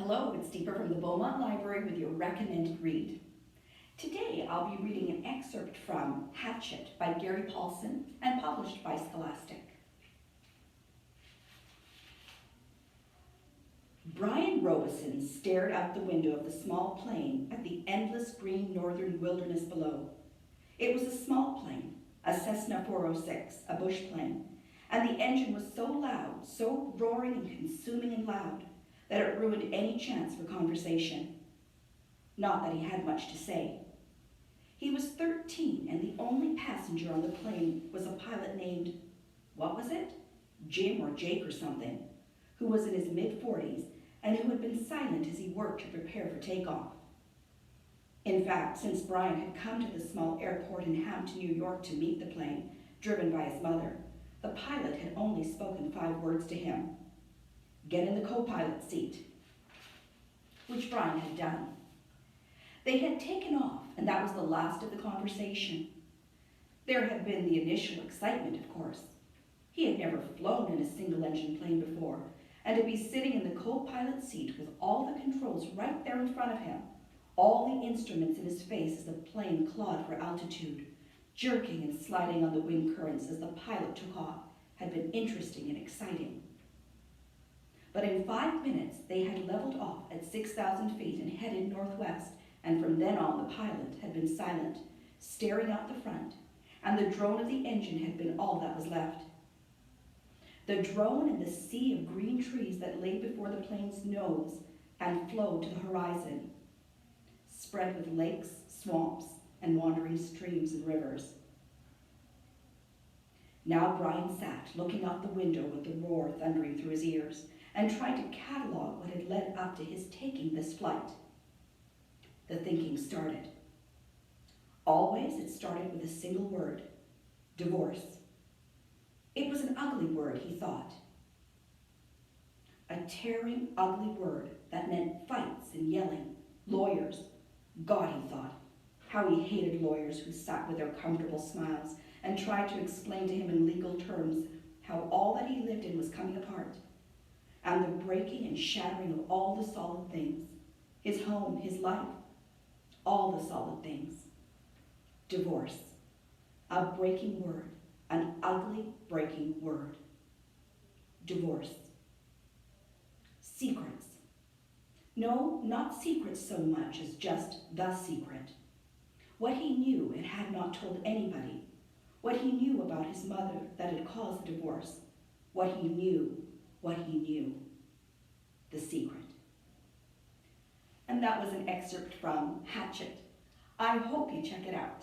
Hello, it's Deepa from the Beaumont Library with your recommended read. Today I'll be reading an excerpt from Hatchet by Gary Paulson and published by Scholastic. Brian Robeson stared out the window of the small plane at the endless green northern wilderness below. It was a small plane, a Cessna 406, a bush plane, and the engine was so loud, so roaring and consuming and loud, that it ruined any chance for conversation. Not that he had much to say. He was 13, and the only passenger on the plane was a pilot named, what was it? Jim or Jake or something, who was in his mid-40s and who had been silent as he worked to prepare for takeoff. In fact, since Brian had come to the small airport in Hampton, New York to meet the plane, driven by his mother, the pilot had only spoken 5 words to him. Get in the co-pilot seat, which Brian had done. They had taken off, and that was the last of the conversation. There had been the initial excitement, of course. He had never flown in a single-engine plane before, and to be sitting in the co-pilot seat with all the controls right there in front of him, all the instruments in his face as the plane clawed for altitude, jerking and sliding on the wind currents as the pilot took off, had been interesting and exciting. But in 5 minutes, they had leveled off at 6,000 feet and headed northwest, and from then on the pilot had been silent, staring out the front, and the drone of the engine had been all that was left. The drone and the sea of green trees that lay before the plane's nose and flowed to the horizon, spread with lakes, swamps, and wandering streams and rivers. Now Brian sat, looking out the window with the roar thundering through his ears, and tried to catalog what had led up to his taking this flight. The thinking started. Always it started with a single word: divorce. It was an ugly word, he thought. A tearing, ugly word that meant fights and yelling, lawyers. God, he thought, how he hated lawyers who sat with their comfortable smiles and tried to explain to him in legal terms how all that he lived in was coming apart, and the breaking and shattering of all the solid things, his home, his life, all the solid things. Divorce, a breaking word, an ugly breaking word. Divorce. Secrets. No, not secrets so much as just the secret. What he knew and had not told anybody. What he knew about his mother that had caused the divorce. What he knew. The secret. And that was an excerpt from Hatchet. I hope you check it out.